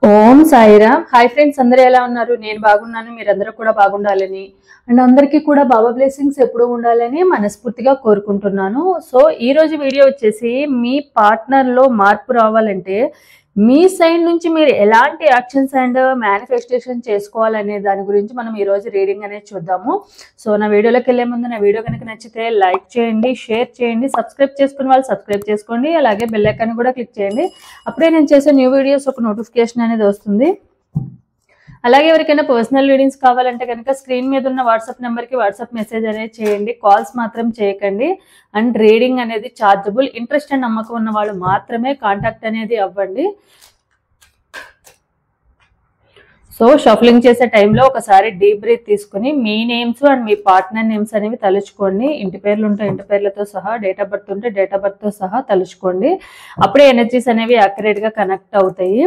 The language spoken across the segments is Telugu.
ఓం సాయిరామ్. హాయ్ ఫ్రెండ్స్, అందరూ ఎలా ఉన్నారు? నేను బాగున్నాను, మీరందరూ కూడా బాగుండాలని అండ్ అందరికీ కూడా బాబా బ్లెస్సింగ్స్ ఎప్పుడూ ఉండాలని మనస్ఫూర్తిగా కోరుకుంటున్నాను. సో ఈ రోజు వీడియో వచ్చేసి మీ పార్ట్నర్లో మార్పు రావాలంటే మీ సైడ్ నుంచి మీరు ఎలాంటి యాక్షన్స్ అండ్ మేనిఫెస్టేషన్ చేసుకోవాలనే దాని గురించి మనం ఈరోజు రీడింగ్ అనేది చూద్దాము. సో నా వీడియోలోకి వెళ్ళే ముందు నా వీడియో కనుక నచ్చితే లైక్ చేయండి, షేర్ చేయండి, సబ్స్క్రైబ్ చేసుకునే వాళ్ళు సబ్స్క్రైబ్ చేసుకోండి, అలాగే బెల్ ఐకాన్ కూడా క్లిక్ చేయండి. అప్పుడే నేను చేసే న్యూ వీడియోస్ ఒక నోటిఫికేషన్ అనేది వస్తుంది. అలాగే ఎవరికైనా పర్సనల్ రీడింగ్స్ కావాలంటే కనుక స్క్రీన్ మీద ఉన్న వాట్సాప్ నెంబర్కి వాట్సాప్ మెసేజ్ అనేది చేయండి, కాల్స్ మాత్రం చేయకండి. అండ్ రీడింగ్ అనేది ఛార్జబుల్. ఇంట్రెస్ట్ అండ్ నమ్మకం ఉన్న వాళ్ళు మాత్రమే కాంటాక్ట్ అనేది అవ్వండి. సో షఫలింగ్ చేసే టైంలో ఒకసారి డీప్ బ్రీత్ తీసుకుని మీ నేమ్స్ అండ్ మీ పార్ట్నర్ నేమ్స్ అనేవి తలుచుకోండి. ఇంటి పేర్లు ఉంటే ఇంటి పేర్లతో సహా, డేట్ ఆఫ్ బర్త్ ఉంటే డేట్ ఆఫ్ బర్త్తో సహా తలుచుకోండి. అప్పుడే ఎనర్జీస్ అనేవి యాక్యురేట్గా కనెక్ట్ అవుతాయి.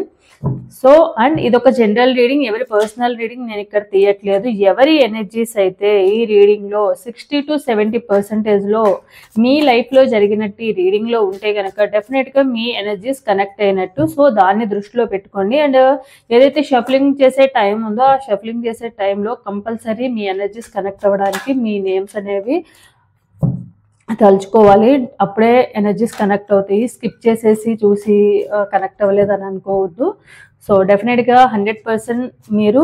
సో అండ్ ఇదొక జనరల్ రీడింగ్, ఎవరి పర్సనల్ రీడింగ్ నేను ఇక్కడ తీయట్లేదు. ఎవరి ఎనర్జీస్ అయితే ఈ రీడింగ్లో 60 to 70% మీ లైఫ్లో జరిగినట్టు ఈ రీడింగ్లో ఉంటే కనుక డెఫినెట్గా మీ ఎనర్జీస్ కనెక్ట్ అయినట్టు. సో దాన్ని దృష్టిలో పెట్టుకోండి. అండ్ ఏదైతే షఫలింగ్ చేసే టైం ఉందో ఆ షఫలింగ్ చేసే టైంలో కంపల్సరీ మీ ఎనర్జీస్ కనెక్ట్ అవ్వడానికి మీ నేమ్స్ అనేవి తలుచుకోవాలి. అప్పుడే ఎనర్జీస్ కనెక్ట్ అవుతాయి. స్కిప్ చేసేసి చూసి కనెక్ట్ అవ్వలేదు అని అనుకోవద్దు. సో డెఫినెట్గా 100% మీరు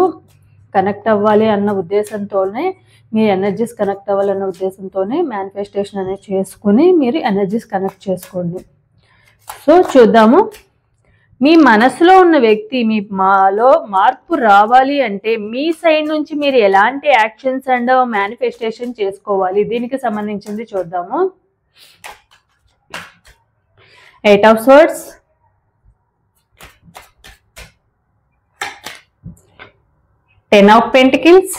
కనెక్ట్ అవ్వాలి అన్న ఉద్దేశంతోనే, మీ ఎనర్జీస్ కనెక్ట్ అవ్వాలన్న ఉద్దేశంతోనే మేనిఫెస్టేషన్ అనేది చేసుకుని మీరు ఎనర్జీస్ కనెక్ట్ చేసుకోండి. సో చూద్దాము. మీ మనసులో ఉన్న వ్యక్తి మీ మాలో మార్పు రావాలి అంటే మీ సైడ్ నుంచి మీరు ఎలాంటి యాక్షన్స్ అండ్ మేనిఫెస్టేషన్ చేసుకోవాలి, దీనికి సంబంధించింది చూద్దాము. 8 of Swords, Ten of Pentacles,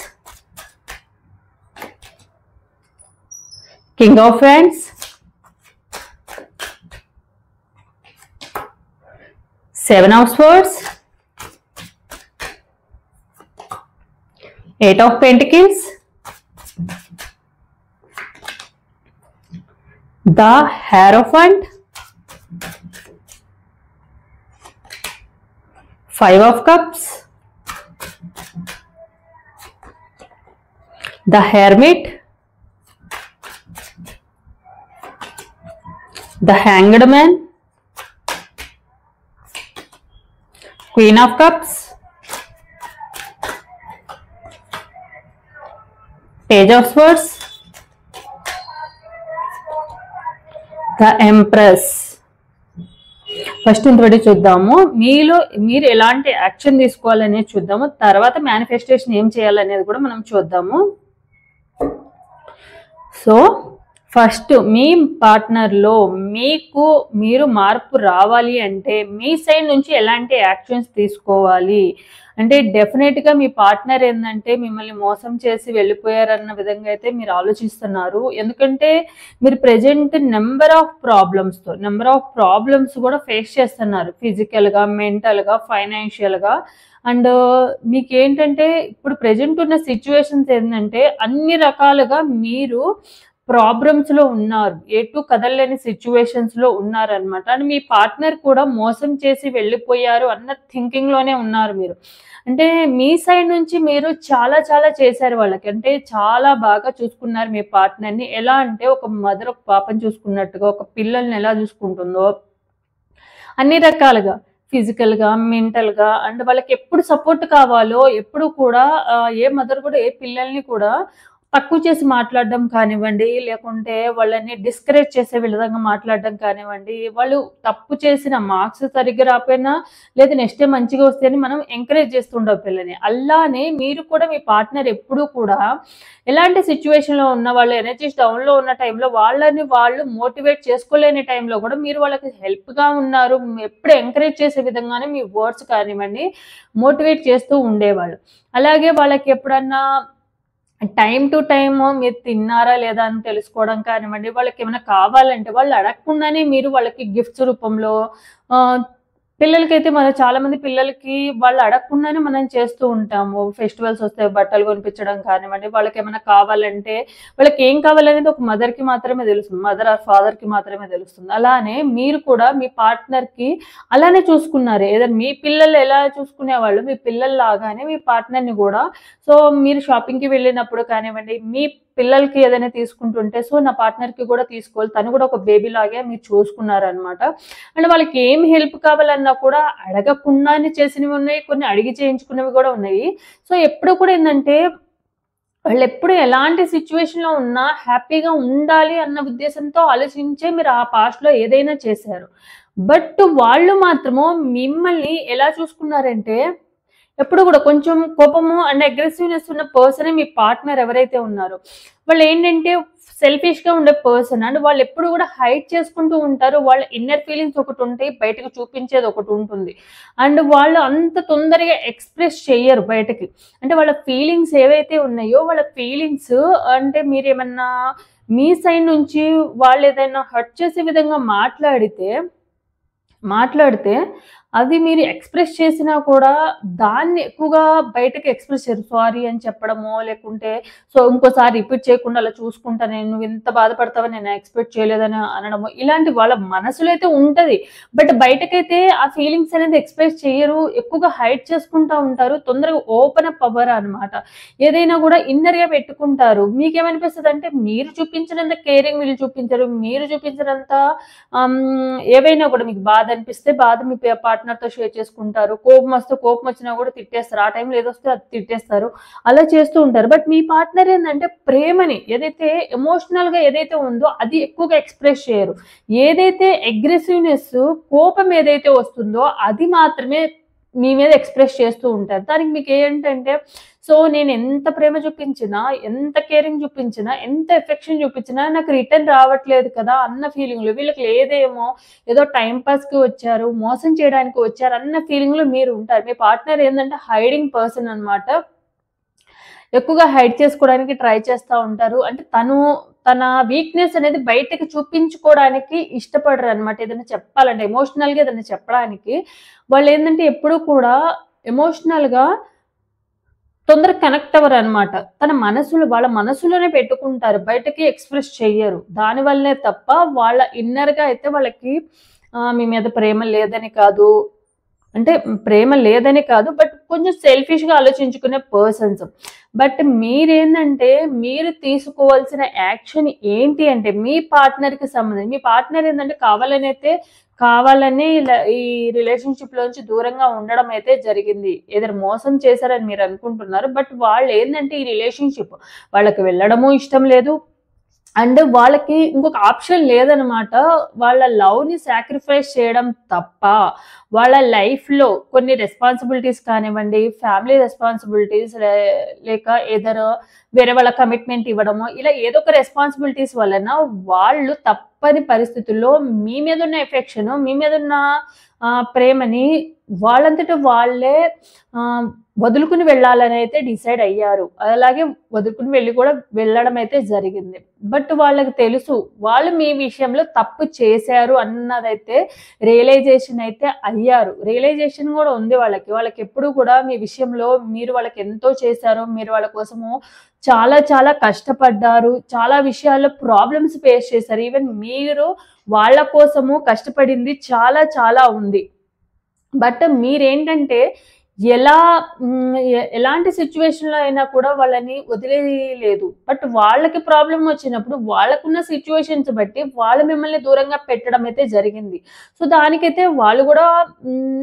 King of Wands, Seven of Swords, Eight of Pentacles, the Hierophant, Five of Cups, the Hermit, the Hanged Man, Queen of Cups, Page of Swords, the Empress. First ఇంతటి చూద్దాము. మీరు ఎలాంటి యాక్షన్ తీసుకోవాలనేది చూద్దాము. తర్వాత మేనిఫెస్టేషన్ ఏం చేయాలనేది కూడా మనం చూద్దాము. సో ఫస్ట్ మీ పార్ట్నర్లో మీరు మార్పు రావాలి అంటే మీ సైడ్ నుంచి ఎలాంటి యాక్షన్స్ తీసుకోవాలి అంటే డెఫినెట్గా మీ పార్ట్నర్ ఏంటంటే మిమ్మల్ని మోసం చేసి వెళ్ళిపోయారన్న విధంగా అయితే మీరు ఆలోచిస్తున్నారు. ఎందుకంటే మీరు ప్రెజెంట్ నెంబర్ ఆఫ్ ప్రాబ్లమ్స్ కూడా ఫేస్ చేస్తున్నారు, ఫిజికల్గా, మెంటల్గా, ఫైనాన్షియల్గా. అండ్ మీకు ఏంటంటే ఇప్పుడు ప్రెజెంట్ ఉన్న సిచ్యువేషన్స్ ఏంటంటే అన్ని రకాలుగా మీరు ప్రాబ్లమ్స్లో ఉన్నారు, ఎటు కదలలేని సిచ్యువేషన్స్లో ఉన్నారనమాట. అండ్ మీ పార్ట్నర్ కూడా మోసం చేసి వెళ్ళిపోయారు అన్న థింకింగ్లోనే ఉన్నారు మీరు. అంటే మీ సైడ్ నుంచి మీరు చాలా చాలా చేశారు వాళ్ళకి, అంటే చాలా బాగా చూసుకున్నారు మీ పార్ట్నర్ని. ఎలా అంటే ఒక మదర్ ఒక పాపని చూసుకున్నట్టుగా, ఒక పిల్లల్ని ఎలా చూసుకుంటుందో అన్ని రకాలుగా, ఫిజికల్గా, మెంటల్గా. అండ్ వాళ్ళకి ఎప్పుడు సపోర్ట్ కావాలో ఎప్పుడు కూడా ఏ మదర్ కూడా ఏ పిల్లల్ని కూడా తక్కువ చేసి మాట్లాడడం కానివ్వండి, లేకుంటే వాళ్ళని డిస్కరేజ్ చేసే విధంగా మాట్లాడడం కానివ్వండి, వాళ్ళు తప్పు చేసిన మార్క్స్ సరిగ్గా రాకపోయినా లేదా నెక్స్ట్ టైం మంచిగా వస్తే అని మనం ఎంకరేజ్ చేస్తుంటాం పిల్లని. అలానే మీరు కూడా మీ పార్ట్నర్ ఎప్పుడూ కూడా ఎలాంటి సిచ్యువేషన్లో ఉన్న వాళ్ళు ఎనర్జీస్ డౌన్లో ఉన్న టైంలో వాళ్ళని వాళ్ళు మోటివేట్ చేసుకోలేని టైంలో కూడా మీరు వాళ్ళకి హెల్ప్గా ఉన్నారు. ఎప్పుడు ఎంకరేజ్ చేసే విధంగానే మీ వర్డ్స్ కానివ్వండి మోటివేట్ చేస్తూ ఉండేవాళ్ళు. అలాగే వాళ్ళకి ఎప్పుడన్నా టైం టు టైమ్ మీరు తిన్నారా లేదా అని తెలుసుకోవడం కానివ్వండి, వాళ్ళకి ఏమైనా కావాలంటే వాళ్ళు అడగకుండానే మీరు వాళ్ళకి గిఫ్ట్స్ రూపంలో పిల్లలకైతే మనం చాలా మంది పిల్లలకి వాళ్ళు అడగకుండానే మనం చేస్తూ ఉంటాము. ఫెస్టివల్స్ వస్తే బట్టలు కొనిపించడం కానివ్వండి, వాళ్ళకేమైనా కావాలంటే వాళ్ళకేం కావాలనేది ఒక మదర్‌కి మాత్రమే తెలుస్తుంది. మదర్ ఆర్ ఫాదర్‌కి మాత్రమే తెలుస్తుంది. అలానే మీరు కూడా మీ పార్ట్నర్‌కి అలానే చూసుకున్నారు. ఏదైనా మీ పిల్లలు ఎలా చూసుకునేవాళ్ళు, మీ పిల్లల్లాగానే మీ పార్ట్నర్‌ని గూడా సో, మీరు షాపింగ్‌కి వెళ్ళినప్పుడు కానివ్వండి, మీ పిల్లలకి ఏదైనా తీసుకుంటుంటే సో, నా పార్ట్నర్‌కి గూడా తీసుకోవాలి. తను గూడా ఒక బేబీలాగే మీరు చూసుకున్నారనమాట. అండ్ వాళ్ళకి ఏం హెల్ప్ కావాలన్నా కూడా అడగకుండానే చేసినవి ఉన్నాయి. కొన్ని అడిగి చేయించుకున్నవి కూడా ఉన్నాయి. సో, ఎప్పుడు కూడా ఏందంటే వాళ్ళెప్పుడు ఎలాంటి సిట్యుయేషన్‌లో ఉన్నా హ్యాపీగా ఉండాలి అన్న ఉద్దేశంతో ఆలోచించే మీరు ఆ పాస్ట్‌లో ఏదైనా చేశారు. బట్ వాళ్ళు మాత్రము మిమ్మల్ని ఎలా చూసుకున్నారంటే ఎప్పుడు కూడా కొంచెం కోపము అండ్ అగ్రెసివ్‌నెస్ ఉన్న పర్సనే మీ పార్ట్నర్ ఎవరైతే ఉన్నారో, వాళ్ళేంటంటే సెల్ఫిష్‌గా ఉండే పర్సన్. అండ్ వాళ్ళెప్పుడు కూడా హైడ్ చేసుకుంటూ ఉంటారు. వాళ్ళ ఇన్నర్ ఫీలింగ్స్ ఒకటుంటాయి. బయటకు చూపించేది ఒకటుంటుంది. అండ్ వాళ్ళు అంత తొందరగా ఎక్స్‌ప్రెస్ చెయ్యరు బయటకి. అంటే వాళ్ళ ఫీలింగ్స్ ఏవైతే ఉన్నాయో, వాళ్ళ ఫీలింగ్స్ అంటే మీరేమన్నా మీ సైడ్ నుంచి వాళ్ళేదైనా హర్ట్ చేసే విధంగా మాట్లాడితే అది మీరు ఎక్స్‌ప్రెస్ చేసినా కూడా దాన్ని ఎక్కువగా బయటకి ఎక్స్‌ప్రెస్ చేయరు. సారీ అని చెప్పడమో, లేకుంటే సో, ఇంకోసారి రిపీట్ చేయకుండా అలా చూసుకుంటా నేను నువ్వింత బాధపడతావని నేను ఎక్స్‌పెక్ట్ చేయలేదని అనడము. ఇలాంటి వాళ్ళ మనసులో అయితే ఉంటది. బట్ బయటకైతే ఆ ఫీలింగ్స్ అనేది ఎక్స్‌ప్రెస్ చెయ్యరు. ఎక్కువగా హైడ్ చేసుకుంటా ఉంటారు. తొందరగా ఓపెన్ అప్ అవ్వరనమాట. ఏదైనా కూడా ఇన్నర్‌గా పెట్టుకుంటారు. మీకేమనిపిస్తదంటే మీరు చూపించినంత కేరింగ్ వీళ్ళు చూపించరు. మీరు చూపించినంత ఏవైనా కూడా మీకు బాధ అనిపిస్తే బాధ మీ పార్ట్నర్‌తో షేర్ చేసుకుంటారు. కోపమొస్తే కోపమొచ్చినా కూడా తిట్టేస్తారు. ఆ టైంలో ఏదొస్తే అది తిట్టేస్తారు. అలా చేస్తూ ఉంటారు. బట్ మీ పార్ట్నర్ ఏందంటే ప్రేమని ఏదైతే ఎమోషనల్‌గా ఏదైతే ఉందో అది ఎక్కువగా ఎక్స్‌ప్రెస్ చేయరు. ఏదైతే అగ్రెసివ్‌నెస్ కోపం ఏదైతే వస్తుందో అది మాత్రమే మీ మీద ఎక్స్‌ప్రెస్ చేస్తూ ఉంటారు. దానికి మీకేంటంటే సో, నేనెంత ప్రేమ చూపించినా, ఎంత కేరింగ్ చూపించినా, ఎంత ఎఫెక్షన్ చూపించినా నాకు రిటర్న్ రావట్లేదు కదా! అన్న ఫీలింగ్‌లో వీళ్ళకి లేదేమో ఏదో టైమ్ పాస్‌కి వచ్చారు, మోసం చేయడానికి వచ్చారు అన్న ఫీలింగ్‌లో మీరు ఉంటారు. మీ పార్ట్నర్ ఏందంటే హైడింగ్ పర్సన్ అన్నమాట. ఎక్కువగా హైడ్ చేసుకోవడానికి ట్రై చేస్తా ఉంటారు. అంటే తన వీక్‌నెస్ అనేది బయటకి చూపించుకోవడానికి ఇష్టపడరనమాట. ఏదైనా చెప్పాలంటే ఎమోషనల్‌గా ఏదైనా చెప్పడానికి వాళ్ళేందంటే ఎప్పుడూ కూడా ఎమోషనల్‌గా తొందరగా కనెక్ట్ అవ్వరనమాట. వాళ్ళ మనసులోనే పెట్టుకుంటారు. బయటకి ఎక్స్‌ప్రెస్ చెయ్యరు. దానివల్లే తప్ప వాళ్ళ ఇన్నర్‌గా అయితే వాళ్ళకి మీ మీద ప్రేమ లేదని కాదు. అంటే ప్రేమ లేదని కాదు. బట్ కొంచెం సెల్ఫిష్‌గా ఆలోచించుకునే పర్సన్స్. బట్ మీరేందంటే మీరు తీసుకోవాల్సిన యాక్షన్ ఏంటి అంటే మీ పార్ట్నర్‌కి సంబంధించి మీ పార్ట్నర్ ఏందంటే కావాలనే ఇలా ఈ రిలేషన్‌షిప్‌లోంచి దూరంగా ఉండడం అయితే జరిగింది. ఏదైనా మోసం చేశారని మీరు అనుకుంటున్నారు. బట్ వాళ్ళేందంటే ఈ రిలేషన్‌షిప్ వాళ్ళకి వెళ్ళడము ఇష్టం లేదు. అండ్ వాళ్ళకి ఇంకొక ఆప్షన్ లేదనమాట. వాళ్ళ లవ్‌ని సాక్రిఫైస్ చేయడం తప్ప, వాళ్ళ లైఫ్‌లో కొన్ని రెస్పాన్సిబిలిటీస్ కానివ్వండి, ఫ్యామిలీ రెస్పాన్సిబిలిటీస్ లేక ఎయిదర్ వేరే వాళ్ళ కమిట్మెంట్ ఇవ్వడమో, ఇలా ఏదో ఒక రెస్పాన్సిబిలిటీస్ వలన వాళ్ళు తప్పని పరిస్థితుల్లో మీ మీదున్న ఎఫెక్షను, మీ మీదున్న ప్రేమని వాళ్ళంతట వాళ్ళే ఆహ్, వదులుకొని వెళ్ళాలని అయితే డిసైడ్ అయ్యారు. అలాగే వదులుకొని వెళ్ళడం అయితే జరిగింది. బట్ వాళ్ళకి తెలుసు. వాళ్ళు మీ విషయంలో తప్పు చేశారు అన్నదైతే రియలైజేషన్ అయితే అయ్యారు. రియలైజేషన్ గూడా ఉంది వాళ్ళకి. వాళ్ళకెప్పుడు కూడా మీ విషయంలో మీరు వాళ్ళకి ఎంతో చేశారు. మీరు వాళ్ళ కోసము చాలా చాలా కష్టపడ్డారు. చాలా విషయాల్లో ప్రాబ్లమ్స్ ఫేస్ చేశారు. ఈవెన్ మీరు వాళ్ళ కోసము కష్టపడింది చాలా చాలా ఉంది. బట్ మీరేంటంటే ఎలా ఎలాంటి సిట్యుయేషన్‌లో అయినా కూడా వాళ్ళని వదిలేయలేదు. బట్ వాళ్ళకి ప్రాబ్లమ్ వచ్చినప్పుడు వాళ్ళకున్న సిట్యుయేషన్స్ బట్టి వాళ్ళు మిమ్మల్ని దూరంగా పెట్టడం అయితే జరిగింది. సో, దానికైతే వాళ్ళు గూడా హ్మ్,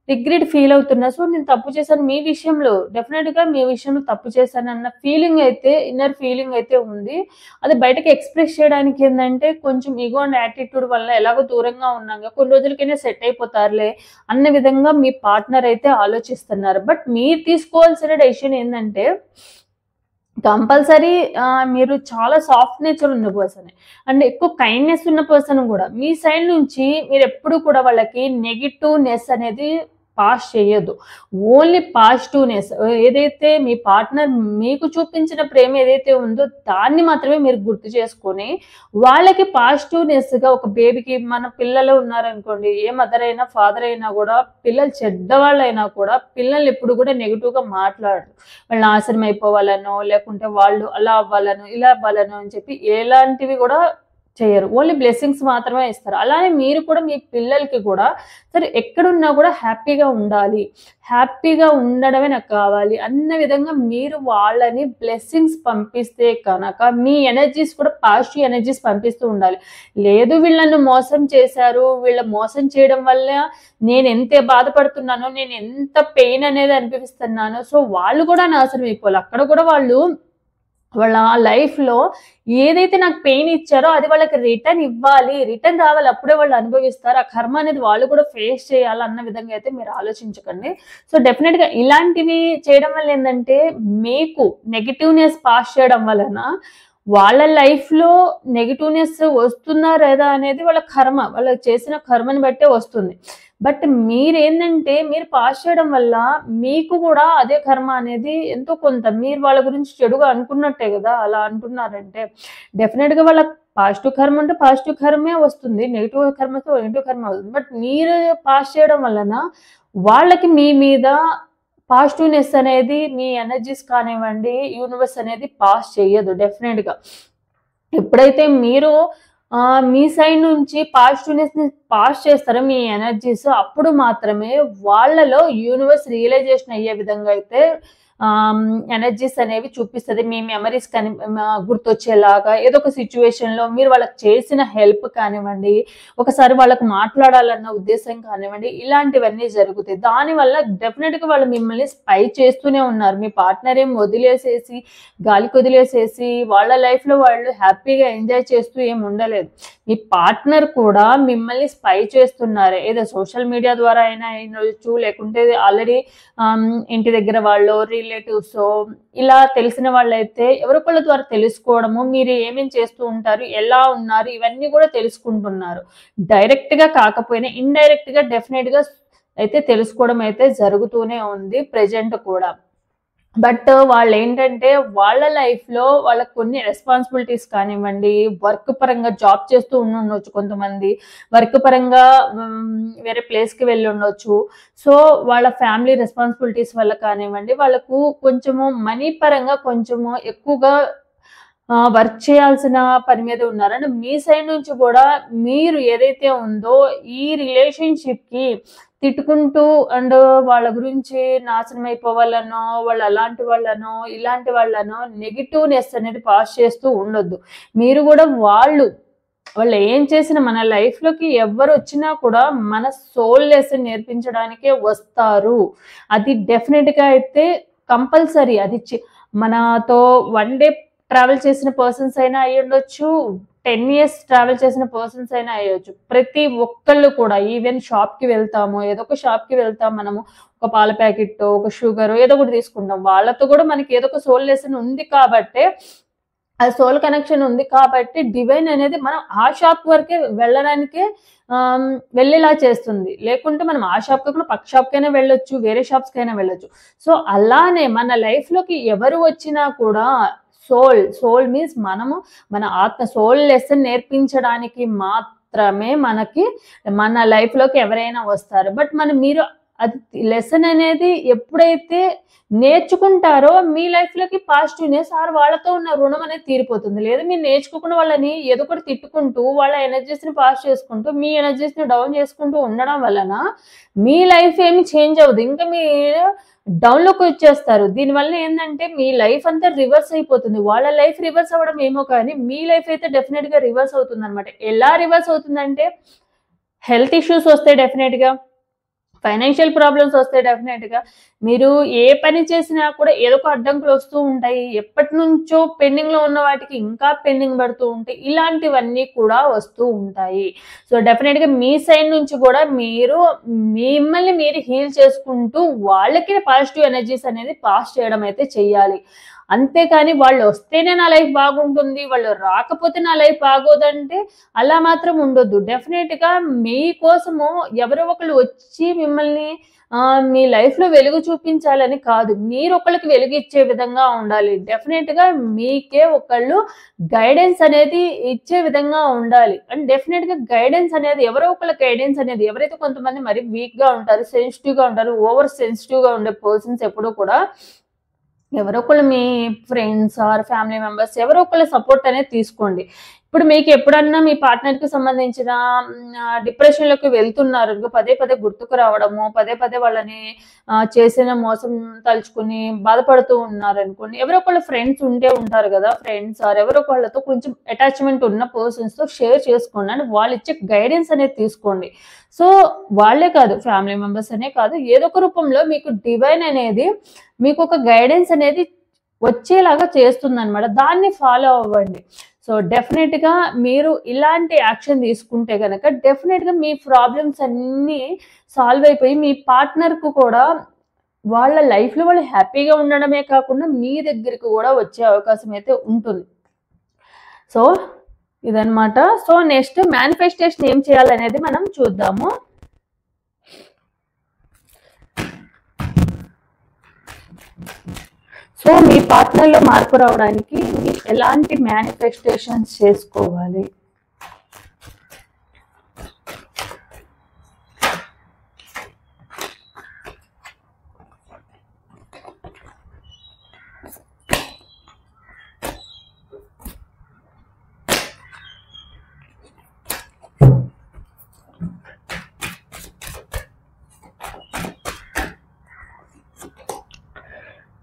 రిగ్రెట్ ఫీల్ అవుతున్నారు. సో, నేను తప్పు చేశాను మీ విషయంలో డెఫినిట్‌గా మీ విషయంలో తప్పు చేశానన్న ఫీలింగ్ అయితే ఇన్నర్ ఫీలింగ్ అయితే ఉంది. అది బయటకి ఎక్స్‌ప్రెస్ చేయడానికి ఏందంటే కొంచెం ఇగో అండ్ యాటిట్యూడ్ వల్ల ఎలాగో దూరంగా ఉన్నాంగా కొన్ని రోజులకైనా సెట్ అయిపోతారులే అన్న విధంగా మీ పార్ట్నర్ అయితే ఆలోచిస్తున్నారు. బట్ మీరు తీసుకోవాల్సిన డెసిషన్ ఏందంటే కంపల్సరీ మీరు చాలా సాఫ్ట్ నేచర్ ఉన్న పర్సనే. అండ్ ఎక్కువ కైండ్‌నెస్ ఉన్న పర్సన్ గూడా. మీ సైడ్ నుంచి మీరెప్పుడు కూడా వాళ్ళకి నెగెటివ్‌నెస్ అనేది పాస్ చేయొద్దు. ఓన్లీ పాజిటివ్‌నెస్ ఏదైతే మీ పార్ట్నర్ మీకు చూపించిన ప్రేమ ఏదైతే ఉందో దాన్ని మాత్రమే మీరు గుర్తు చేసుకొని, వాళ్ళకి పాజిటివ్‌నెస్‌గా ఒక బేబీకి మన పిల్లలు ఉన్నారనుకోండి, ఏ మదర్ అయినా, ఫాదర్ అయినా గూడా పిల్లలు చెడ్డవాళ్ళైనా కూడా పిల్లల్ని ఎప్పుడు కూడా నెగెటివ్‌గా మాట్లాడరు. వాళ్ళు నాశనం అయిపోవాలనో, లేకుంటే వాళ్ళు అలా అవ్వాలనో, ఇలా అవ్వాలనో అని చెప్పి ఎలాంటివి కూడా చెయ్యరు. ఓన్లీ బ్లెస్సింగ్స్ మాత్రమే ఇస్తారు. అలానే మీరు కూడా మీ పిల్లలకి కూడా సరే ఎక్కడున్నా కూడా హ్యాపీగా ఉండాలి. హ్యాపీగా ఉండడమే నాకు కావాలి అన్న విధంగా మీరు వాళ్ళని బ్లెస్సింగ్స్ పంపిస్తే కనక మీ ఎనర్జీస్ కూడా పాజిటివ్ ఎనర్జీస్ పంపిస్తూ ఉండాలి. లేదు వీళ్ళు నన్ను మోసం చేశారు, వీళ్ళ మోసం చేయడం వల్ల నేను ఎంత బాధపడుతున్నానో, నేను ఎంత పెయిన్ అనేది అనుభవిస్తున్నానో, సో వాళ్ళు కూడా నాశనం అయిపోవాలి. అక్కడ కూడా వాళ్ళు వాళ్ళ లైఫ్‌లో ఏదైతే నాకు పెయిన్ ఇచ్చారో అది వాళ్ళకి రిటర్న్ ఇవ్వాలి. రిటర్న్ రావాలి. అప్పుడే వాళ్ళు అనుభవిస్తారు. ఆ కర్మ అనేది వాళ్ళు కూడా ఫేస్ చేయాలి అన్న విధంగా అయితే మీరు ఆలోచించకండి. సో డెఫినిట్‌గా ఇలాంటివి చేయడం వల్ల ఏందంటే మీకు నెగెటివ్‌నెస్ పాస్ చేయడం వలన వాళ్ళ లైఫ్‌లో నెగెటివ్‌నెస్ వస్తుందా లేదా అనేది వాళ్ళ కర్మ. వాళ్ళు చేసిన కర్మని బట్టే వస్తుంది. బట్ మీరేందంటే మీరు పాస్ చేయడం వల్ల మీకు కూడా అదే కర్మ అనేది ఎంతో కొంత మీరు వాళ్ళ గురించి చెడుగా అనుకున్నట్టే గదా! అలా అంటున్నారంటే డెఫినిట్‌గా వాళ్ళ పాజిటివ్ కర్మ ఉంటే పాజిటివ్ కర్మే వస్తుంది. నెగెటివ్ కర్మ వస్తే నెగెటివ్ కర్మే వస్తుంది. బట్ మీరు పాస్ చేయడం వలన వాళ్ళకి మీ మీద పాజిటివ్‌నెస్ అనేది మీ ఎనర్జీస్ కానివ్వండి, యూనివర్స్ అనేది పాస్ చెయ్యదు డెఫినిట్‌గా. ఎప్పుడైతే మీరు మీ సైడ్ నుంచి పాజిటివ్‌నెస్‌ని పాస్ చేస్తారో మీ ఎనర్జీస్ అప్పుడు మాత్రమే వాళ్ళలో యూనివర్స్ రియలైజేషన్ అయ్యే విధంగా అయితే ఎనర్జీస్ అనేవి చూపిస్తది. మీ మెమరీస్ గుర్తొచ్చేలాగా ఏదో ఒక సిట్యుయేషన్‌లో మీరు వాళ్ళకి చేసిన హెల్ప్ కానివ్వండి, ఒకసారి వాళ్ళకి మాట్లాడాలన్న ఉద్దేశం కానివ్వండి, ఇలాంటివన్నీ జరుగుతాయి. దానివల్ల డెఫినిట్‌గా వాళ్ళు మిమ్మల్ని స్పై చేస్తూనే ఉన్నారు. మీ పార్ట్నర్ ఏం వదిలేసేసి, గాలికి వదిలేసేసి వాళ్ళ లైఫ్‌లో వాళ్ళు హ్యాపీగా ఎంజాయ్ చేస్తూ ఏమి ఉండలేదు. మీ పార్ట్నర్ కూడా మిమ్మల్ని స్పై చేస్తున్నారు. ఏదో సోషల్ మీడియా ద్వారా అయినా అయ్యుండొచ్చు, లేకుంటే ఆల్రెడీ ఇంటి దగ్గర వాళ్ళో, రిలేటివ్సో ఇలా తెలిసిన వాళ్ళైతే ఎవరొకళ్ళ ద్వారా తెలుసుకోవడము, మీరు ఏమేం చేస్తూ ఉంటారు, ఎలా ఉన్నారు, ఇవన్నీ కూడా తెలుసుకుంటున్నారు. డైరెక్ట్‌గా కాకపోయినా ఇండైరెక్ట్‌గా డెఫినిట్‌గా అయితే తెలుసుకోవడం అయితే జరుగుతూనే ఉంది ప్రెజెంట్ కూడా. బట్ వాళ్ళేంటంటే వాళ్ళ లైఫ్‌లో వాళ్ళకి కొన్ని రెస్పాన్సిబిలిటీస్ కానివ్వండి, వర్క్ పరంగా జాబ్ చేస్తూ ఉండుండొచ్చు కొంతమంది. వర్క్ పరంగా వేరే ప్లేస్‌కి వెళ్ళుండొచ్చు. సో, వాళ్ళ ఫ్యామిలీ రెస్పాన్సిబిలిటీస్ వల్ల కానివ్వండి, వాళ్ళకు కొంచెము మనీ పరంగా కొంచెము ఎక్కువగా వర్క్ చేయాల్సిన పని మీద ఉన్నారు. అంటే మీ సైడ్ నుంచి కూడా మీరు ఏదైతే ఉందో ఈ రిలేషన్‌షిప్‌కి తిట్టుకుంటూ అండ్ వాళ్ళ గురించి నాశనం అయిపోవాలనో, వాళ్ళు అలాంటి వాళ్ళనో, ఇలాంటి వాళ్ళనో నెగెటివ్‌నెస్ అనేది పాస్ చేస్తూ ఉండొద్దు. మీరు కూడా వాళ్ళు ఏం చేసినా మన లైఫ్‌లోకి ఎవ్వరొచ్చినా కూడా మన సోల్ లెసన్ నేర్పించడానికే వస్తారు. అది డెఫినిట్‌గా అయితే కంపల్సరీ. అది మనతో 1 డే ట్రావెల్ చేసిన పర్సన్స్ అయినా అయ్యుండొచ్చు. 10 ఇయర్స్ ట్రావెల్ చేసిన పర్సన్స్ అయినా అయ్యొచ్చు. ప్రతి ఒక్కళ్ళు కూడా ఈవెన్ షాప్‌కి వెళ్తాము. ఏదో ఒక షాప్‌కి వెళ్తాం మనము. ఒక పాల ప్యాకెట్టో, ఒక షుగరో ఏదో ఒకటి తీసుకుంటాం. వాళ్ళతో కూడా మనకి ఏదో ఒక సోల్ లెసన్ ఉంది కాబట్టే ఆ సోల్ కనెక్షన్ ఉంది కాబట్టి డివైన్ అనేది మనం ఆ షాప్ వరకే వెళ్ళడానికే వెళ్ళేలా చేస్తుంది. లేకుంటే మనం ఆ షాప్ కాకుండా పక్క షాప్‌కైనా వెళ్ళొచ్చు. వేరే షాప్స్‌కైనా వెళ్ళొచ్చు. సో, అలానే మన లైఫ్‌లోకి ఎవరు వచ్చినా కూడా సోల్ మీన్స్ మనము మన ఆత్మ సోల్ లెసన్ నేర్పించడానికి మాత్రమే మన లైఫ్‌లోకి ఎవరైనా వస్తారు. బట్ మీరు అది లెసన్ అనేది ఎప్పుడైతే నేర్చుకుంటారో మీ లైఫ్‌లోకి పాజిటివ్‌నెస్ వాళ్ళతో ఉన్న రుణం అనేది తీరిపోతుంది. లేదా మీరు నేర్చుకోకుండా వాళ్ళని ఏదో ఒకటి తిట్టుకుంటూ, వాళ్ళ ఎనర్జీస్‌ని పాస్ చేసుకుంటూ, మీ ఎనర్జీస్‌ని డౌన్ చేసుకుంటూ ఉండడం వలన మీ లైఫ్ ఏమి చేంజ్ అవ్వదు. ఇంకా మీరు డౌన్‌లోకి వచ్చేస్తారు. దీనివల్ల ఏందంటే మీ లైఫ్ అంతా రివర్స్ అయిపోతుంది. వాళ్ళ లైఫ్ రివర్స్ అవ్వడం ఏమో కానీ మీ లైఫ్ అయితే డెఫినిట్‌గా రివర్స్ అవుతుందన్నమాట. ఎలా రివర్స్ అవుతుందంటే హెల్త్ ఇష్యూస్ వస్తాయి డెఫినిట్‌గా. ఫైనాన్షియల్ ప్రాబ్లమ్స్ వస్తాయి డెఫినెట్‌గా. మీరు ఏ పని చేసినా కూడా ఏదో ఒక అడ్డంకులు వస్తూ ఉంటాయి. ఎప్పటినుంచో పెండింగ్‌లో ఉన్న వాటికి ఇంకా పెండింగ్ పడుతూ ఉంటాయి. ఇలాంటివన్నీ కూడా వస్తూ ఉంటాయి. సో, డెఫినెట్‌గా మీ సైడ్ నుంచి కూడా మీరు మిమ్మల్ని మీరు హీల్ చేసుకుంటూ వాళ్ళకి పాజిటివ్ ఎనర్జీస్ అనేది పాస్ చేయడం అయితే చెయ్యాలి. అంతేకాని వాళ్ళు వస్తేనే నా లైఫ్ బాగుంటుంది, వాళ్ళు రాకపోతే నా లైఫ్ బాగోదంటే అలా మాత్రం ఉండొద్దు. డెఫినెట్‌గా మీకోసము ఎవరో ఒకళ్ళు వచ్చి మిమ్మల్ని మీ లైఫ్‌లో వెలుగు చూపించాలని కాదు. మీరొకళ్ళకి వెలుగిచ్చే విధంగా ఉండాలి. డెఫినెట్‌గా మీకే ఒకళ్ళు గైడెన్స్ అనేది ఇచ్చే విధంగా ఉండాలి. అండ్ డెఫినెట్‌గా గైడెన్స్ అనేది ఎవరో ఒకళ్ళ గైడెన్స్ అనేది ఎవరైతే కొంతమంది మరి వీక్‌గా ఉంటారు, సెన్సిటివ్‌గా ఉంటారు, ఓవర్ సెన్సిటివ్‌గా ఉండే పర్సన్స్ ఎప్పుడూ కూడా ఎవరో ఒకళ్ళు మీ ఫ్రెండ్స్ ఆర్ ఫ్యామిలీ మెంబర్స్ ఎవరో ఒకళ్ళ సపోర్ట్ అనేది తీసుకోండి. ఇప్పుడు మీకు ఎప్పుడన్నా మీ పార్ట్నర్‌కి సంబంధించిన డిప్రెషన్‌లోకి వెళ్తున్నారనుకో పదే పదే గుర్తుకు రావడము, పదే పదే వాళ్ళని చేసిన మోసం తలుచుకొని బాధపడుతూ ఉన్నారనుకోండి, ఎవరో ఒకళ్ళ ఫ్రెండ్స్ ఉంటే ఉంటారు గదా! ఫ్రెండ్స్ ఆర్ ఎవరో ఒకళ్ళతో కొంచెం అటాచ్‌మెంట్ ఉన్న పర్సన్స్‌తో షేర్ చేసుకోండి. అండ్ వాళ్ళిచ్చే గైడెన్స్ అనేది తీసుకోండి. సో, వాళ్ళే కాదు ఫ్యామిలీ మెంబర్స్ అనే కాదు ఏదో ఒక రూపంలో మీకు డివైన్ అనేది మీకొక గైడెన్స్ అనేది వచ్చేలాగా చేస్తుందనమాట. దాన్ని ఫాలో అవ్వండి. సో, డెఫినిట్‌గా మీరు ఇలాంటి యాక్షన్ తీసుకుంటే గనక డెఫినిట్‌గా మీ ప్రాబ్లమ్స్ అన్నీ సాల్వ్ అయిపోయి మీ పార్ట్నర్‌కు కూడా వాళ్ళ లైఫ్‌లో వాళ్ళు హ్యాపీగా ఉండడమే కాకుండా మీ దగ్గరికి కూడా వచ్చే అవకాశం అయితే ఉంటుంది. సో, ఇదనమాట. సో, నెక్స్ట్ మేనిఫెస్టేషన్ ఏం చేయాలనేది మనం చూద్దాము. సో, మీ పార్ట్నర్‌లో మార్పు రావడానికి మీరు ఎలాంటి మేనిఫెస్టేషన్స్ చేసుకోవాలి?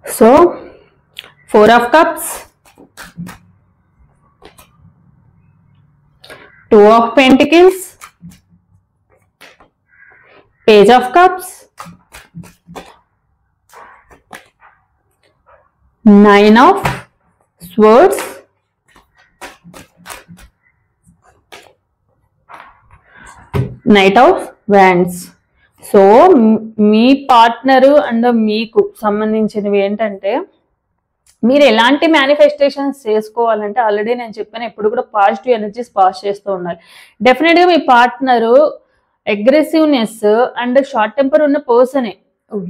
So, 4 of Cups, 2 of Pentacles, Page of Cups, 9 of Swords, Knight of Wands. So, me partner and మీకు సంబంధించినవి ఏంటంటే మీరు ఎలాంటి మేనిఫెస్టేషన్స్ చేసుకోవాలంటే ఆల్రెడీ నేను చెప్పాను ఎప్పుడు కూడా పాజిటివ్ ఎనర్జీస్ పాస్ చేస్తూ ఉండాలి. డెఫినెట్‌గా మీ partner aggressiveness and short temper ఉన్న పర్సనే.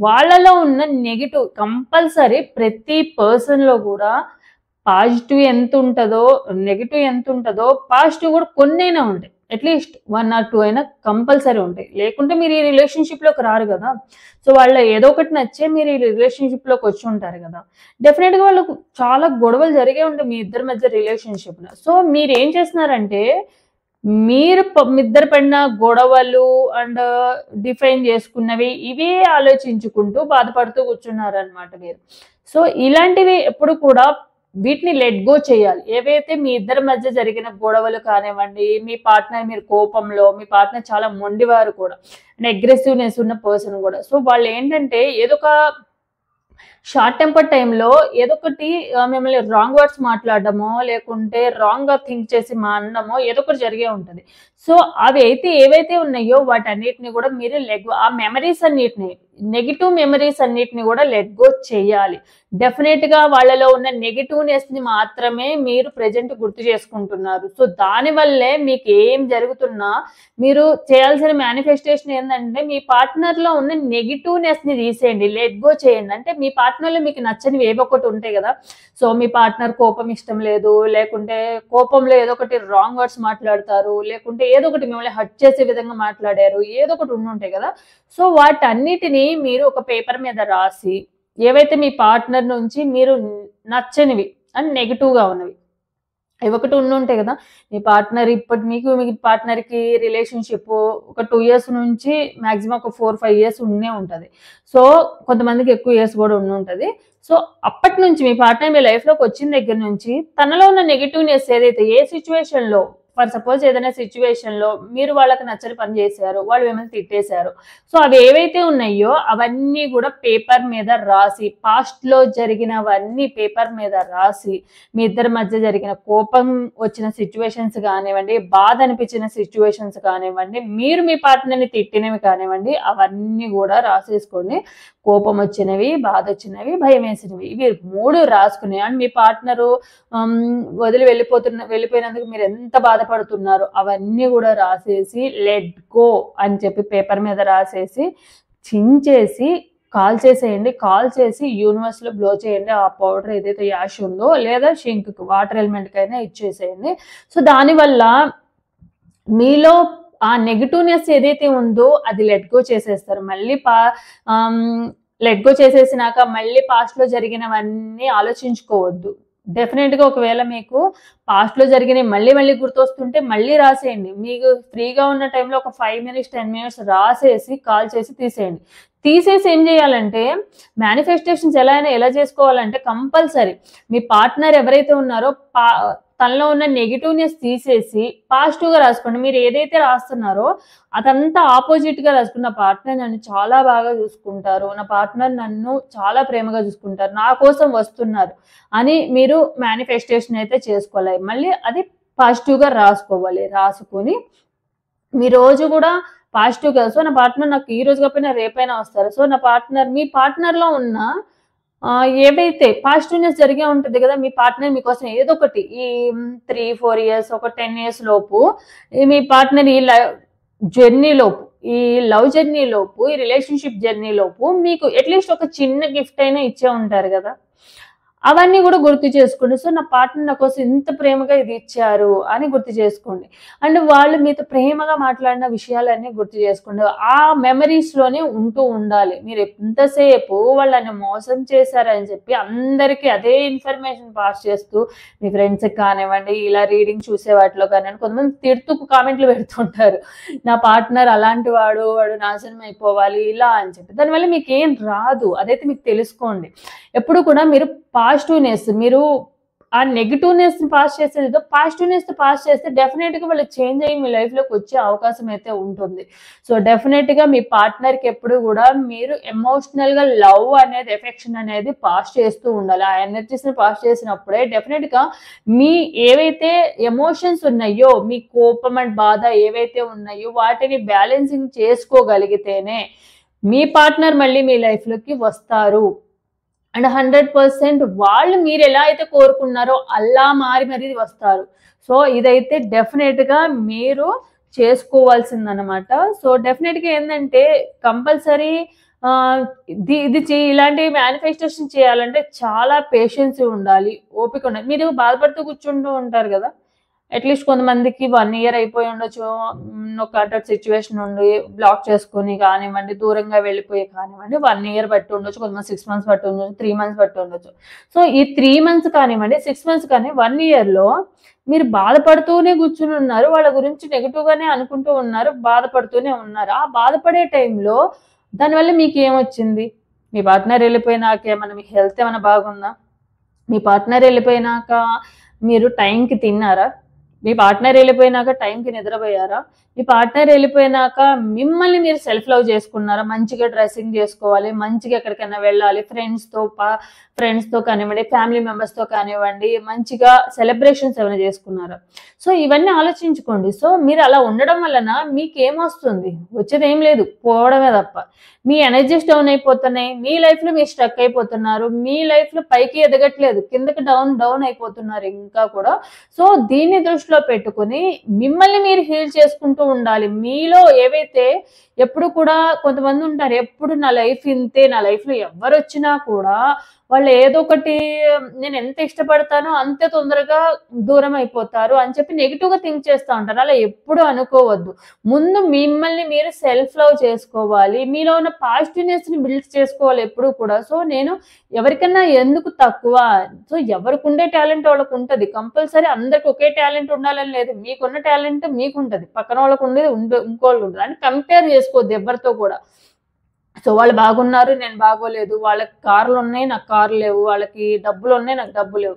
వాళ్ళలో ఉన్న నెగెటివ్ కంపల్సరీ ప్రతి పర్సన్‌లో కూడా పాజిటివ్ ఎంత ఉంటదో, నెగెటివ్ ఎంత ఉంటదో పాజిటివ్ కూడా కొన్నైనా ఉంటాయి. అట్లీస్ట్ 1 or 2 అయినా కంపల్సరీ ఉంటాయి. లేకుంటే మీరు ఈ రిలేషన్‌షిప్‌లోకి రారు కదా! సో, వాళ్ళ ఏదో ఒకటి నచ్చే మీరు ఈ రిలేషన్‌షిప్‌లోకి వచ్చి ఉంటారు కదా! డెఫినెట్‌గా వాళ్ళకు చాలా గొడవలు జరిగే ఉంటాయి మీ ఇద్దరి మధ్య రిలేషన్‌షిప్‌లో. సో, మీరేం చేస్తున్నారంటే మీరు మీ ఇద్దరి పడిన గొడవలు అండ్ డిఫైన్ చేసుకున్నవి ఇవే ఆలోచించుకుంటూ బాధపడుతూ కూర్చున్నారనమాట మీరు. సో, ఇలాంటివి ఎప్పుడు కూడా వీటిని లెట్ గో చేయాలి. ఏవైతే మీ ఇద్దరి మధ్య జరిగిన గొడవలు కానివ్వండి, మీ పార్ట్నర్ మీరు కోపంలో, మీ పార్ట్నర్ చాలా మొండివారు కూడా అండ్ అగ్రెసివ్‌నెస్ ఉన్న పర్సన్ కూడా. సో, వాళ్ళేంటంటే ఏదో ఒక షార్ట్ టెంపర్ టైంలో ఏదో ఒకటి మిమ్మల్ని రాంగ్ వర్డ్స్ మాట్లాడడమో, లేకుంటే రాంగ్‌గా థింక్ చేసి అనడమో ఏదో ఒకటి జరిగే ఉంటది. సో, అవి అయితే ఏవైతే ఉన్నాయో వాటన్నిటిని కూడా మీరు ఆ మెమరీస్ అన్నిటిని నెగెటివ్ మెమరీస్ అన్నిటిని కూడా లెట్ గో చేయాలి. డెఫినెట్‌గా వాళ్ళలో ఉన్న నెగెటివ్‌నెస్‌ని మాత్రమే మీరు ప్రెజెంట్ గుర్తు చేసుకుంటున్నారు. సో, దానివల్లే మీకు ఏం జరుగుతున్నా మీరు చేయాల్సిన మేనిఫెస్టేషన్ ఏందంటే మీ పార్ట్నర్‌లో ఉన్న నెగెటివ్‌నెస్‌ని తీసేయండి. లెట్ గో చేయండి. అంటే మీ పార్ట్నర్‌లో మీకు నచ్చనివి ఏవో ఒకటి ఉంటాయి కదా! సో, మీ పార్ట్నర్ కోపం ఇష్టం లేదు, లేకుంటే కోపంలో ఏదో ఒకటి రాంగ్ వర్డ్స్ మాట్లాడతారు, లేకుంటే ఏదో ఒకటి మిమ్మల్ని హర్ట్ చేసే విధంగా మాట్లాడారు. ఏదో ఒకటి ఉండుంటాయి కదా! సో, వాటన్నిటిని మీరు ఒక పేపర్ మీద రాసి ఏవైతే మీ పార్ట్నర్ నుంచి మీరు నచ్చనివి అండ్ నెగెటివ్‌గా ఉన్నవి అవి ఒకటి ఉండుంటాయి కదా! మీ పార్ట్నర్ మీ పార్ట్నర్‌కి రిలేషన్‌షిప్ ఒక 2 ఇయర్స్ నుంచి మాక్సిమం ఒక 4, 5 ఇయర్స్ ఉండే ఉంటది. సో, కొంతమందికి ఎక్కువ ఇయర్స్ కూడా ఉండుంటది. సో, అప్పటి నుంచి మీ పార్ట్నర్ మీ లైఫ్‌లోకి వచ్చిన దగ్గర నుంచి తనలో ఉన్న నెగెటివ్‌నెస్ ఏదైతే ఏ సిట్యుయేషన్‌లో ఫర్ సపోజ్ ఏదైనా సిట్యుయేషన్‌లో మీరు వాళ్ళకి నచ్చని పని చేశారు. వాళ్ళు మిమ్మల్ని తిట్టేశారు. సో, అవి ఏవైతే ఉన్నాయో అవన్నీ కూడా పేపర్ మీద రాసి పాస్ట్‌లో జరిగినవన్నీ పేపర్ మీద రాసి మీ ఇద్దరి మధ్య జరిగిన కోపం వచ్చిన సిట్యుయేషన్స్ కానివ్వండి, బాధ అనిపించిన సిట్యుయేషన్స్ కానివ్వండి, మీరు మీ పార్ట్నర్‌ని తిట్టినవి కానివ్వండి, అవన్నీ కూడా రాసేసుకోండి. కోపం వచ్చినవి, బాధ వచ్చినవి, భయం వేసినవి. ఇవి 3 రాసుకుని అండ్ మీ పార్ట్నరు వదిలి వెళ్ళిపోయినందుకు మీరు ఎంత బాధపడుతున్నారో అవన్నీ కూడా రాసేసి లెట్ గో అని చెప్పి పేపర్ మీద రాసేసి చించేసి కాల్ చేసేయండి. కాల్ చేసి యూనివర్స్లో బ్లో చేయండి. ఆ పౌడర్ ఏదైతే యాష్ ఉందో లేదా షింక్ వాటర్ ఎలిమెంట్కైనా ఇచ్చేసేయండి. సో దానివల్ల మీలో ఆ నెగిటివ్నెస్ ఏదైతే ఉందో అది లెట్ గో చేసేస్తారు. మళ్ళీ లెట్ గో చేసేసినాక మళ్ళీ పాస్ట్లో జరిగినవన్నీ ఆలోచించుకోవద్దు. డెఫినెట్గా ఒకవేళ మీకు పాస్ట్లో జరిగినవి మళ్ళీ మళ్ళీ గుర్తొస్తుంటే మళ్ళీ రాసేయండి. మీకు ఫ్రీగా ఉన్న టైంలో ఒక 5 మినిట్స్ 10 మినిట్స్ రాసేసి కాల్ చేసి తీసేయండి. తీసేసి ఏం చేయాలంటే మేనిఫెస్టేషన్స్ ఎలా చేసుకోవాలంటే కంపల్సరీ మీ పార్ట్నర్ ఎవరైతే ఉన్నారో తనలో ఉన్న నెగిటివ్నెస్ తీసేసి పాజిటివ్గా రాసుకోండి. మీరు ఏదైతే రాస్తున్నారో అదంతా ఆపోజిట్గా రాసుకున్న పార్ట్నర్ నన్ను చాలా బాగా చూసుకుంటారు, నా పార్ట్నర్ నన్ను చాలా ప్రేమగా చూసుకుంటారు, నా కోసం వస్తున్నారు అని మీరు మేనిఫెస్టేషన్ అయితే చేసుకోవాలి. మళ్ళీ అది పాజిటివ్గా రాసుకోవాలి. రాసుకొని మీ రోజు కూడా పాజిటివ్గా సో నా పార్ట్నర్ నాకు ఈ రోజు కాకపోయినా రేపైనా వస్తారు. సో నా పార్ట్నర్ మీ పార్ట్నర్లో ఉన్న ఏవైతే పాజిటివ్నెస్ జరిగే ఉంటుంది కదా, మీ పార్ట్నర్ మీకోసం ఏదో ఒకటి ఈ 3-4 ఇయర్స్ ఒక 10 ఇయర్స్ లోపు మీ పార్ట్నర్ ఈ లవ్ జర్నీ లోపు ఈ రిలేషన్షిప్ జర్నీ లోపు మీకు అట్లీస్ట్ ఒక చిన్న గిఫ్ట్ అయినా ఇచ్చే ఉంటారు కదా, అవన్నీ కూడా గుర్తు చేసుకోండి. సో నా పార్ట్నర్ నా కోసం ఇంత ప్రేమగా ఇది ఇచ్చారు అని గుర్తు చేసుకోండి. అండ్ వాళ్ళు మీతో ప్రేమగా మాట్లాడిన విషయాలన్నీ గుర్తు చేసుకోండి. ఆ మెమరీస్లోనే ఉంటూ ఉండాలి. మీరు ఎంతసేపు వాళ్ళని మోసం చేశారని చెప్పి అందరికీ అదే ఇన్ఫర్మేషన్ పాస్ చేస్తూ మీ ఫ్రెండ్స్కి కానివ్వండి, ఇలా రీడింగ్ చూసే వాటిలో కానివ్వండి, కొంతమంది తిడుతూ కామెంట్లు పెడుతుంటారు, నా పార్ట్నర్ అలాంటి వాడు నాశనం అయిపోవాలి ఇలా అని చెప్పి. దానివల్ల మీకు ఏం రాదు, అదైతే మీకు తెలుసుకోండి. ఎప్పుడు కూడా మీరు పాజిటివ్నెస్, మీరు ఆ నెగిటివ్నెస్ పాస్ చేసేది పాజిటివ్నెస్ పాస్ చేస్తే డెఫినెట్గా వాళ్ళు చేంజ్ అయ్యి మీ లైఫ్లోకి వచ్చే అవకాశం అయితే ఉంటుంది. సో డెఫినెట్గా మీ పార్ట్నర్కి ఎప్పుడు కూడా మీరు ఎమోషనల్గా లవ్ అనేది ఎఫెక్షన్ అనేది పాస్ చేస్తూ ఉండాలి. ఆ ఎనర్జీస్ని పాస్ చేసినప్పుడే డెఫినెట్గా మీ ఏవైతే ఎమోషన్స్ ఉన్నాయో, మీ కోపం అండ్ బాధ ఏవైతే ఉన్నాయో వాటిని బ్యాలెన్సింగ్ చేసుకోగలిగితేనే మీ పార్ట్నర్ మళ్ళీ మీ లైఫ్లోకి వస్తారు. అండ్ 100% వాళ్ళు మీరు ఎలా అయితే కోరుకున్నారో అలా మారి వస్తారు. సో ఇదైతే డెఫినెట్గా మీరు చేసుకోవాల్సిందనమాట. సో డెఫినెట్గా ఏంటంటే కంపల్సరీ ఇలాంటి మేనిఫెస్టేషన్ చేయాలంటే చాలా పేషెన్స్ ఉండాలి, ఓపిక ఉండాలి. మీరు బాధపడుతూ కూర్చుంటూ ఉంటారు కదా, అట్లీస్ట్ కొంతమందికి 1 ఇయర్ అయిపోయి ఉండొచ్చు, ఒక అటెడ్ సిచ్యువేషన్ ఉండి బ్లాక్ చేసుకొని కానివ్వండి, దూరంగా వెళ్ళిపోయి కానివ్వండి 1 ఇయర్ బట్టి ఉండొచ్చు, కొంతమంది 6 మంత్స్ బట్టి ఉండొచ్చు, 3 మంత్స్ బట్టి ఉండొచ్చు. సో ఈ 3 మంత్స్ కానివ్వండి, 6 మంత్స్ కానీ 1 ఇయర్లో మీరు బాధపడుతూనే కూర్చుని ఉన్నారు, వాళ్ళ గురించి నెగిటివ్గానే అనుకుంటూ ఉన్నారు, బాధపడుతూనే ఉన్నారు. ఆ బాధపడే టైంలో దానివల్ల మీకు ఏమొచ్చింది? మీ పార్ట్నర్ వెళ్ళిపోయినాక ఏమన్నా మీ హెల్త్ ఏమైనా బాగుందా? మీ పార్ట్నర్ వెళ్ళిపోయినాక మీరు టైంకి తిన్నారా? మీ పార్ట్నర్ వెళ్ళిపోయినాక టైంకి నిద్రపోయారా? మీ పార్ట్నర్ వెళ్ళిపోయినాక మిమ్మల్ని మీరు సెల్ఫ్ లవ్ చేసుకున్నారా? మంచిగా డ్రెస్సింగ్ చేసుకోవాలి, మంచిగా ఎక్కడికైనా వెళ్ళాలి, ఫ్రెండ్స్తో కానివ్వండి, ఫ్యామిలీ మెంబర్స్తో కానివ్వండి, మంచిగా సెలబ్రేషన్స్ ఏమైనా చేసుకున్నారా? సో ఇవన్నీ ఆలోచించుకోండి. సో మీరు అలా ఉండడం వలన మీకేమొస్తుంది? వచ్చేది ఏం లేదు, పోవడమే తప్ప. మీ ఎనర్జీస్ డౌన్ అయిపోతున్నాయి, మీ లైఫ్లో మీరు స్ట్రక్ అయిపోతున్నారు, మీ లైఫ్లో పైకి ఎదగట్లేదు, కిందకి డౌన్ అయిపోతున్నారు ఇంకా కూడా. సో దీన్ని దృష్టిలో పెట్టుకుని మిమ్మల్ని మీరు హీల్ చేసుకుంటూ ఉండాలి. మీలో ఏవైతే ఎప్పుడు కూడా కొంతమంది ఉంటారు, ఎప్పుడు నా లైఫ్ ఇంతే, నా లైఫ్లో ఎవరు వచ్చినా కూడా వాళ్ళు ఏదో ఒకటి నేను ఎంత ఇష్టపడతానో అంతే తొందరగా దూరం అయిపోతారు అని చెప్పి నెగిటివ్గా థింక్ చేస్తూ ఉంటారు. అలా ఎప్పుడు అనుకోవద్దు. ముందు మిమ్మల్ని మీరు సెల్ఫ్ లవ్ చేసుకోవాలి, మీలో ఉన్న పాజిటివ్నెస్ని బిల్డ్ చేసుకోవాలి ఎప్పుడు కూడా. సో నేను ఎవరికన్నా ఎందుకు తక్కువ? సో ఎవరికి ఉండే టాలెంట్ వాళ్ళకు ఉంటుంది. కంపల్సరీ అందరికి ఒకే టాలెంట్ ఉండాలని లేదు. మీకున్న టాలెంట్ మీకు ఉంటుంది, పక్కన వాళ్ళకు ఉండేది ఇంకోళ్ళు ఉంటుంది అని కంపేర్ చేసుకోవద్దు ఎవరితో కూడా. సో వాళ్ళు బాగున్నారు, నేను బాగోలేదు, వాళ్ళకి కార్లు ఉన్నాయి, నాకు కార్లు లేవు, వాళ్ళకి డబ్బులు ఉన్నాయి, నాకు డబ్బు లేవు,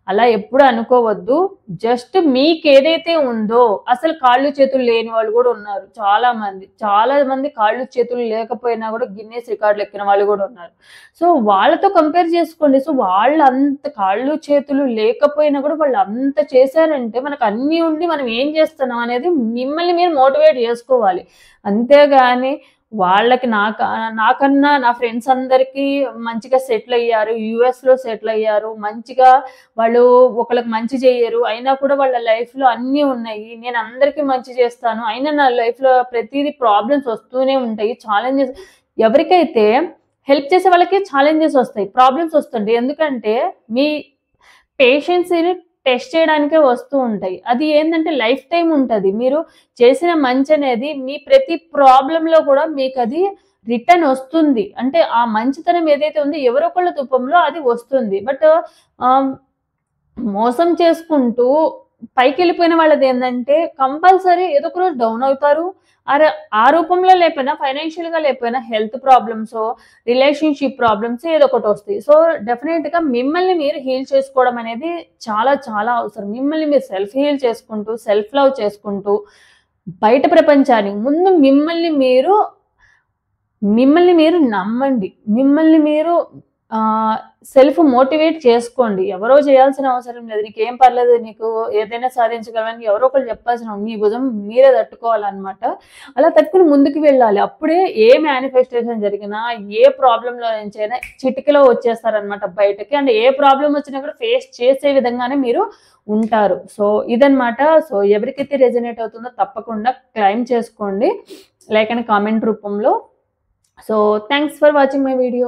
అలా ఎప్పుడు అనుకోవద్దు. జస్ట్ మీకు ఏదైతే ఉందో, అసలు కాళ్ళు చేతులు లేని వాళ్ళు కూడా ఉన్నారు చాలా మంది కాళ్ళు చేతులు లేకపోయినా కూడా గిన్నెస్ రికార్డులు ఎక్కిన వాళ్ళు కూడా ఉన్నారు. సో వాళ్ళతో కంపేర్ చేసుకోండి. సో వాళ్ళు అంత కాళ్ళు చేతులు లేకపోయినా కూడా వాళ్ళు అంత చేశారంటే మనకు అన్నీ ఉండి మనం ఏం చేస్తున్నాం అనేది మిమ్మల్ని మీరు మోటివేట్ చేసుకోవాలి. అంతేగాని వాళ్ళకి నాకన్నా నా ఫ్రెండ్స్ అందరికీ మంచిగా సెటిల్ అయ్యారు. యూఎస్‌లో సెటిల్ అయ్యారు. మంచిగా వాళ్ళు ఒకళ్ళకి మంచి చెయ్యరు. అయినా కూడా వాళ్ళ లైఫ్‌లో అన్నీ ఉన్నాయి. నేను అందరికీ మంచి చేస్తాను. అయినా నా లైఫ్‌లో ప్రతీదీ ప్రాబ్లమ్స్ వస్తూనే ఉంటాయి. ఛాలెంజెస్ ఎవరికైతే హెల్ప్ చేసే వాళ్ళకి ఛాలెంజెస్ వస్తాయి. ప్రాబ్లమ్స్ వస్తుంటాయి. ఎందుకంటే మీ పేషెన్స్‌ని టెస్ట్ చేయడానికే వస్తూ ఉంటాయి. అది ఏందంటే లైఫ్ టైమ్ ఉంటది. మీరు చేసిన మంచనేది మీ ప్రతి ప్రాబ్లమ్‌లో కూడా మీకది రిటర్న్ ఒస్తుంది. అంటే ఆ మంచితనం ఏదైతే ఉందో ఎవరో ఒకళ్ళ రూపంలో అది వస్తుంది. బట్ ఆహ్, మోసం చేసుకుంటూ పైకెళ్ళిపోయిన వాళ్ళదేందంటే కంపల్సరీ ఏదో ఒక రోజు డౌన్ అవుతారు. ఆ రూపంలో లేపోయినా ఫైనాన్షియల్‌గా లేపోయినా హెల్త్ ప్రాబ్లమ్సో, రిలేషన్‌షిప్ ప్రాబ్లమ్స్ ఏదో ఒకటొస్తాయి. సో, డెఫినెట్‌గా మిమ్మల్ని మీరు హీల్ చేసుకోవడం అనేది చాలా చాలా అవసరం. మిమ్మల్ని మీరు సెల్ఫ్ హీల్ చేసుకుంటూ, సెల్ఫ్ లవ్ చేసుకుంటూ, బయట ప్రపంచాన్ని ముందు మిమ్మల్ని మీరు నమ్మండి. మిమ్మల్ని మీరు సెల్ఫ్ మోటివేట్ చేసుకోండి. ఎవరో చేయాల్సిన అవసరం లేదు. నీకేం పర్లేదు, నీకు ఏదైనా సాధించగలవని ఎవరో ఒకళ్ళు చెప్పాల్సిన మీ భుజం మీరే తట్టుకోవాలనమాట. అలా తట్టుకొని ముందుకు వెళ్ళాలి. అప్పుడే ఏ మేనిఫెస్టేషన్ జరిగినా, ఏ ప్రాబ్లమ్‌లో నుంచైనా చిటికెలో వచ్చేస్తారనమాట బయటకి. అండ్ ఏ ప్రాబ్లమ్ వచ్చినా కూడా ఫేస్ చేసే విధంగానే మీరు ఉంటారు. సో, ఇదనమాట. సో, ఎవరికైతే రెజొనేట్ అవుతుందో తప్పకుండా క్లెయిమ్ చేసుకోండి. లైక్ అండ్ కామెంట్ రూపంలో. So, thanks for watching my video.